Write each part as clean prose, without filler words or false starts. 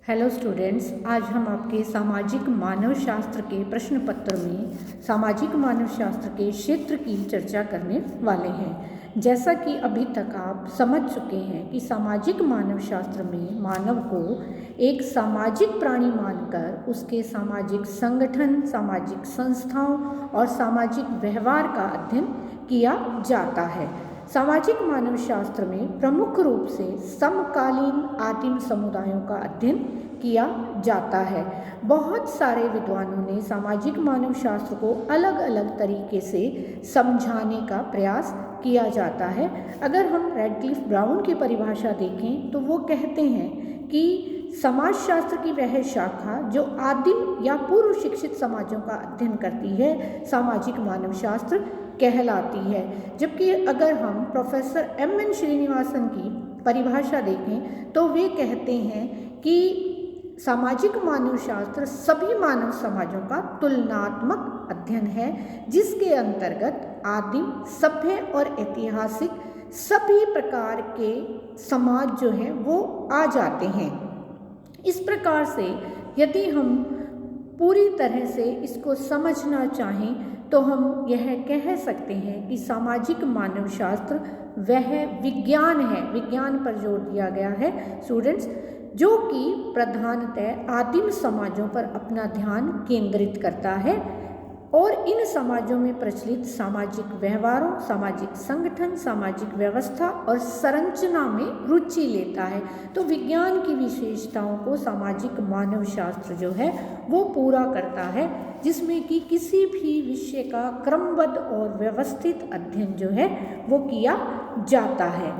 Hello students, आज हम आपके सामाजिक मानव शास्त्र के प्रश्न पत्र में सामाजिक मानव शास्त्र के क्षेत्र की चर्चा करने वाले हैं। जैसा कि अभी तक आप समझ चुके हैं कि सामाजिक मानव शास्त्र में मानव को एक सामाजिक प्राणी मानकर उसके सामाजिक संगठन, सामाजिक संस्थाओं और सामाजिक व्यवहार का अध्ययन किया जाता है। सामाजिक मानव शास्त्र में प्रमुख रूप से समकालीन आदिम समुदायों का अध्ययन किया जाता है। बहुत सारे विद्वानों ने सामाजिक मानव शास्त्र को अलग अलग तरीके से समझाने का प्रयास किया जाता है। अगर हम रैडक्लिफ ब्राउन की परिभाषा देखें तो वो कहते हैं कि समाजशास्त्र की वह शाखा जो आदिम या पूर्व शिक्षित समाजों का अध्ययन करती है, सामाजिक मानव शास्त्र कहलाती है। जबकि अगर हम प्रोफेसर एम.एन. श्रीनिवासन की परिभाषा देखें तो वे कहते हैं कि सामाजिक मानव शास्त्र सभी मानव समाजों का तुलनात्मक अध्ययन है, जिसके अंतर्गत आदिम, सभ्य और ऐतिहासिक सभी प्रकार के समाज जो हैं वो आ जाते हैं। इस प्रकार से यदि हम पूरी तरह से इसको समझना चाहें तो हम यह कह सकते हैं कि सामाजिक मानव शास्त्र वह विज्ञान है, विज्ञान पर जोर दिया गया है स्टूडेंट्स, जो कि प्रधानतः आदिम समाजों पर अपना ध्यान केंद्रित करता है और इन समाजों में प्रचलित सामाजिक व्यवहारों, सामाजिक संगठन, सामाजिक व्यवस्था और संरचना में रुचि लेता है। तो विज्ञान की विशेषताओं को सामाजिक मानव शास्त्र जो है वो पूरा करता है, जिसमें कि किसी भी विषय का क्रमबद्ध और व्यवस्थित अध्ययन जो है वो किया जाता है।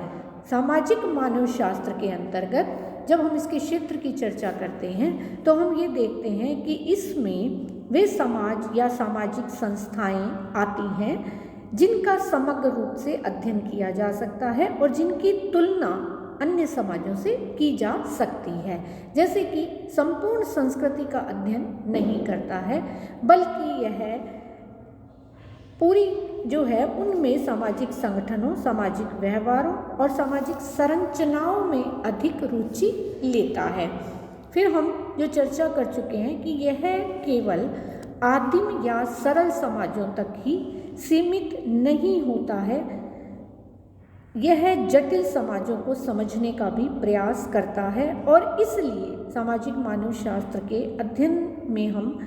सामाजिक मानव शास्त्र के अंतर्गत जब हम इसके क्षेत्र की चर्चा करते हैं तो हम ये देखते हैं कि इसमें वे समाज या सामाजिक संस्थाएं आती हैं जिनका समग्र रूप से अध्ययन किया जा सकता है और जिनकी तुलना अन्य समाजों से की जा सकती है। जैसे कि संपूर्ण संस्कृति का अध्ययन नहीं करता है, बल्कि यह पूरी जो है उनमें सामाजिक संगठनों, सामाजिक व्यवहारों और सामाजिक संरचनाओं में अधिक रुचि लेता है। फिर हम जो चर्चा कर चुके हैं कि यह केवल आदिम या सरल समाजों तक ही सीमित नहीं होता है, यह जटिल समाजों को समझने का भी प्रयास करता है। और इसलिए सामाजिक मानव शास्त्र के अध्ययन में हम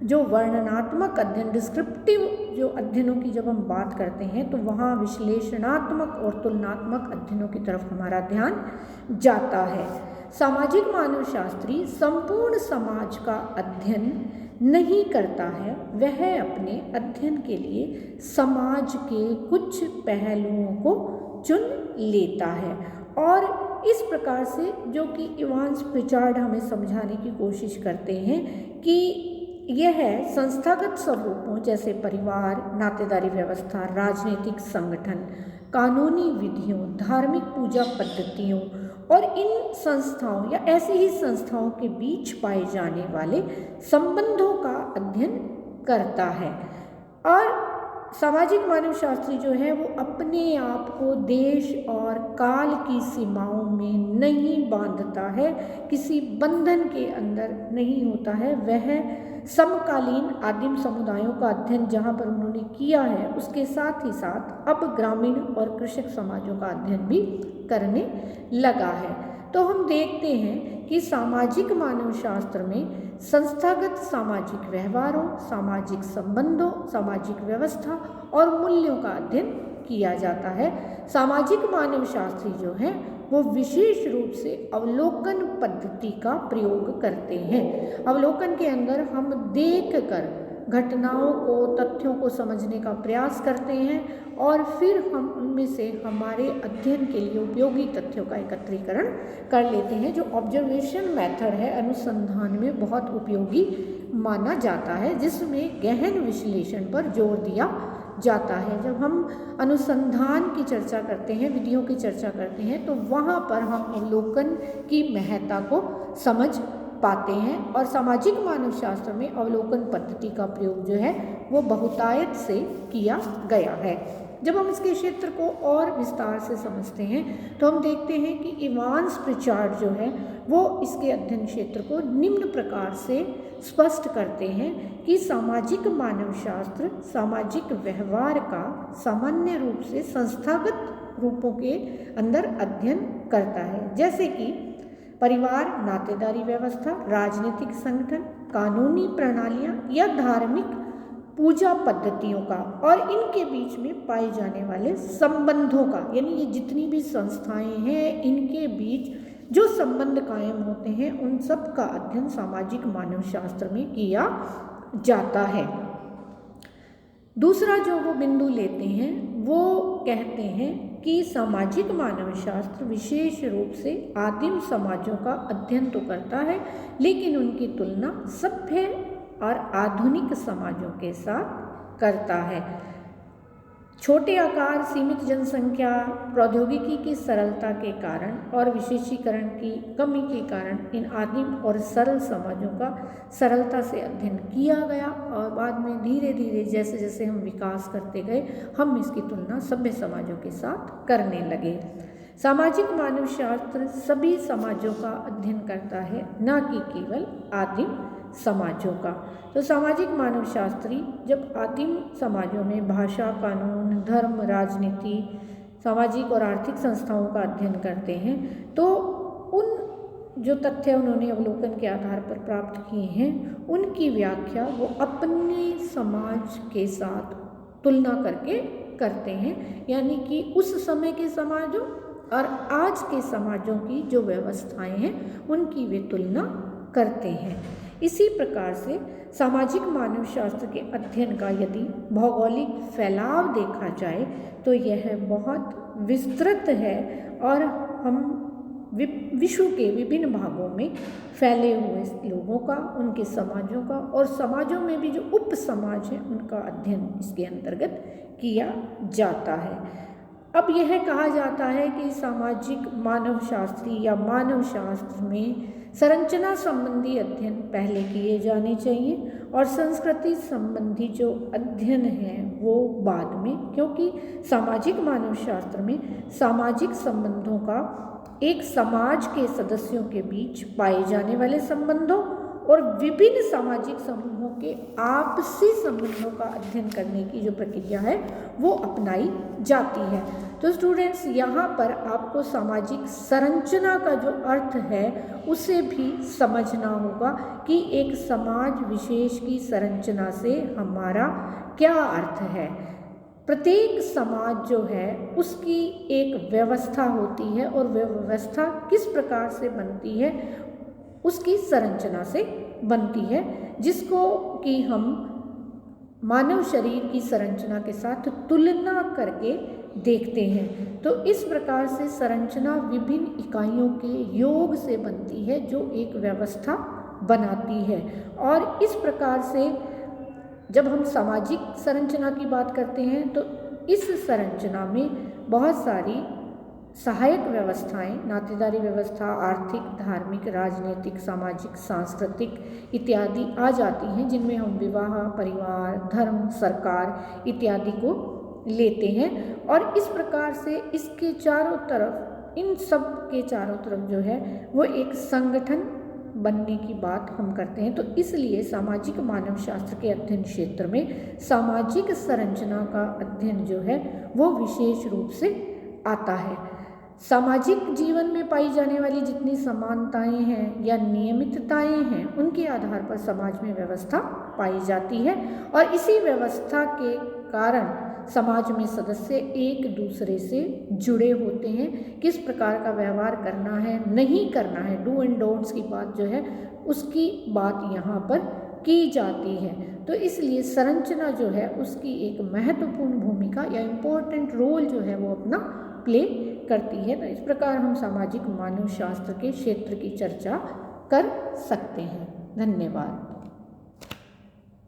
जो वर्णनात्मक अध्ययन, डिस्क्रिप्टिव जो अध्ययनों की जब हम बात करते हैं तो वहाँ विश्लेषणात्मक और तुलनात्मक अध्ययनों की तरफ हमारा ध्यान जाता है। सामाजिक मानव शास्त्री संपूर्ण समाज का अध्ययन नहीं करता है, वह अपने अध्ययन के लिए समाज के कुछ पहलुओं को चुन लेता है। और इस प्रकार से जो कि इवांस प्रिचार्ड हमें समझाने की कोशिश करते हैं कि यह संस्थागत स्वरूपों जैसे परिवार, नातेदारी व्यवस्था, राजनीतिक संगठन, कानूनी विधियों, धार्मिक पूजा पद्धतियों और इन संस्थाओं या ऐसी ही संस्थाओं के बीच पाए जाने वाले संबंधों का अध्ययन करता है। और सामाजिक मानव शास्त्री जो है वो अपने आप को देश और काल की सीमाओं में नहीं बांधता है, किसी बंधन के अंदर नहीं होता है। वह समकालीन आदिम समुदायों का अध्ययन जहाँ पर उन्होंने किया है, उसके साथ ही साथ अब ग्रामीण और कृषक समाजों का अध्ययन भी करने लगा है। तो हम देखते हैं कि सामाजिक मानव शास्त्र में संस्थागत सामाजिक व्यवहारों, सामाजिक संबंधों, सामाजिक व्यवस्था और मूल्यों का अध्ययन किया जाता है। सामाजिक मानव शास्त्री जो हैं वो विशेष रूप से अवलोकन पद्धति का प्रयोग करते हैं। अवलोकन के अंदर हम देखकर घटनाओं को, तथ्यों को समझने का प्रयास करते हैं और फिर हम उनमें से हमारे अध्ययन के लिए उपयोगी तथ्यों का एकत्रीकरण कर लेते हैं, जो ऑब्जर्वेशन मेथड है, अनुसंधान में बहुत उपयोगी माना जाता है, जिसमें गहन विश्लेषण पर जोर दिया जाता है। जब हम अनुसंधान की चर्चा करते हैं, विधियों की चर्चा करते हैं, तो वहाँ पर हम अवलोकन की महत्ता को समझ पाते हैं। और सामाजिक मानव शास्त्र में अवलोकन पद्धति का प्रयोग जो है वो बहुतायत से किया गया है। जब हम इसके क्षेत्र को और विस्तार से समझते हैं तो हम देखते हैं कि इवांस प्रिचार्ड जो है वो इसके अध्ययन क्षेत्र को निम्न प्रकार से स्पष्ट करते हैं कि सामाजिक मानवशास्त्र सामाजिक व्यवहार का सामान्य रूप से संस्थागत रूपों के अंदर अध्ययन करता है, जैसे कि परिवार, नातेदारी व्यवस्था, राजनीतिक संगठन, कानूनी प्रणालियां या धार्मिक पूजा पद्धतियों का और इनके बीच में पाए जाने वाले संबंधों का, यानी ये जितनी भी संस्थाएं हैं इनके बीच जो संबंध कायम होते हैं उन सब का अध्ययन सामाजिक मानवशास्त्र में किया जाता है। दूसरा जो वो बिंदु लेते हैं वो कहते हैं कि सामाजिक मानवशास्त्र विशेष रूप से आदिम समाजों का अध्ययन तो करता है, लेकिन उनकी तुलना सभ्य और आधुनिक समाजों के साथ करता है। छोटे आकार, सीमित जनसंख्या, प्रौद्योगिकी की सरलता के कारण और विशेषीकरण की कमी के कारण इन आदिम और सरल समाजों का सरलता से अध्ययन किया गया और बाद में धीरे धीरे जैसे जैसे हम विकास करते गए हम इसकी तुलना सभ्य समाजों के साथ करने लगे। सामाजिक मानवशास्त्र सभी समाजों का अध्ययन करता है, न कि केवल आदिम समाजों का। तो सामाजिक मानवशास्त्री जब आदिम समाजों में भाषा, कानून, धर्म, राजनीति, सामाजिक और आर्थिक संस्थाओं का अध्ययन करते हैं तो उन जो तथ्य उन्होंने अवलोकन के आधार पर प्राप्त किए हैं उनकी व्याख्या वो अपने समाज के साथ तुलना करके करते हैं, यानी कि उस समय के समाजों और आज के समाजों की जो व्यवस्थाएं हैं उनकी वे तुलना करते हैं। इसी प्रकार से सामाजिक मानवशास्त्र के अध्ययन का यदि भौगोलिक फैलाव देखा जाए तो यह बहुत विस्तृत है और हम विश्व के विभिन्न भागों में फैले हुए लोगों का, उनके समाजों का और समाजों में भी जो उप समाज हैं उनका अध्ययन इसके अंतर्गत किया जाता है। अब यह कहा जाता है कि सामाजिक मानवशास्त्री या मानवशास्त्र में संरचना संबंधी अध्ययन पहले किए जाने चाहिए और संस्कृति संबंधी जो अध्ययन है वो बाद में, क्योंकि सामाजिक मानवशास्त्र में सामाजिक संबंधों का एक समाज के सदस्यों के बीच पाए जाने वाले संबंधों और विभिन्न सामाजिक समूहों के आपसी संबंधों का अध्ययन करने की जो प्रक्रिया है वो अपनाई जाती है। तो स्टूडेंट्स, यहाँ पर आपको सामाजिक संरचना का जो अर्थ है उसे भी समझना होगा कि एक समाज विशेष की संरचना से हमारा क्या अर्थ है। प्रत्येक समाज जो है उसकी एक व्यवस्था होती है और वह व्यवस्था किस प्रकार से बनती है उसकी संरचना से बनती है, जिसको कि हम मानव शरीर की संरचना के साथ तुलना करके देखते हैं। तो इस प्रकार से संरचना विभिन्न इकाइयों के योग से बनती है जो एक व्यवस्था बनाती है और इस प्रकार से जब हम सामाजिक संरचना की बात करते हैं तो इस संरचना में बहुत सारी सहायक व्यवस्थाएं, नातेदारी व्यवस्था, आर्थिक, धार्मिक, राजनीतिक, सामाजिक, सांस्कृतिक इत्यादि आ जाती हैं, जिनमें हम विवाह, परिवार, धर्म, सरकार इत्यादि को लेते हैं। और इस प्रकार से इसके चारों तरफ, इन सब के चारों तरफ जो है वो एक संगठन बनने की बात हम करते हैं। तो इसलिए सामाजिक मानवशास्त्र के अध्ययन क्षेत्र में सामाजिक संरचना का अध्ययन जो है वो विशेष रूप से आता है। सामाजिक जीवन में पाई जाने वाली जितनी समानताएं हैं या नियमितताएं हैं उनके आधार पर समाज में व्यवस्था पाई जाती है और इसी व्यवस्था के कारण समाज में सदस्य एक दूसरे से जुड़े होते हैं। किस प्रकार का व्यवहार करना है, नहीं करना है, डू एंड डोंट्स की बात जो है उसकी बात यहाँ पर की जाती है। तो इसलिए संरचना जो है उसकी एक महत्वपूर्ण भूमिका या इम्पोर्टेंट रोल जो है वो अपना प्ले करती है। तो इस प्रकार हम सामाजिक मानवशास्त्र के क्षेत्र की चर्चा कर सकते हैं। धन्यवाद।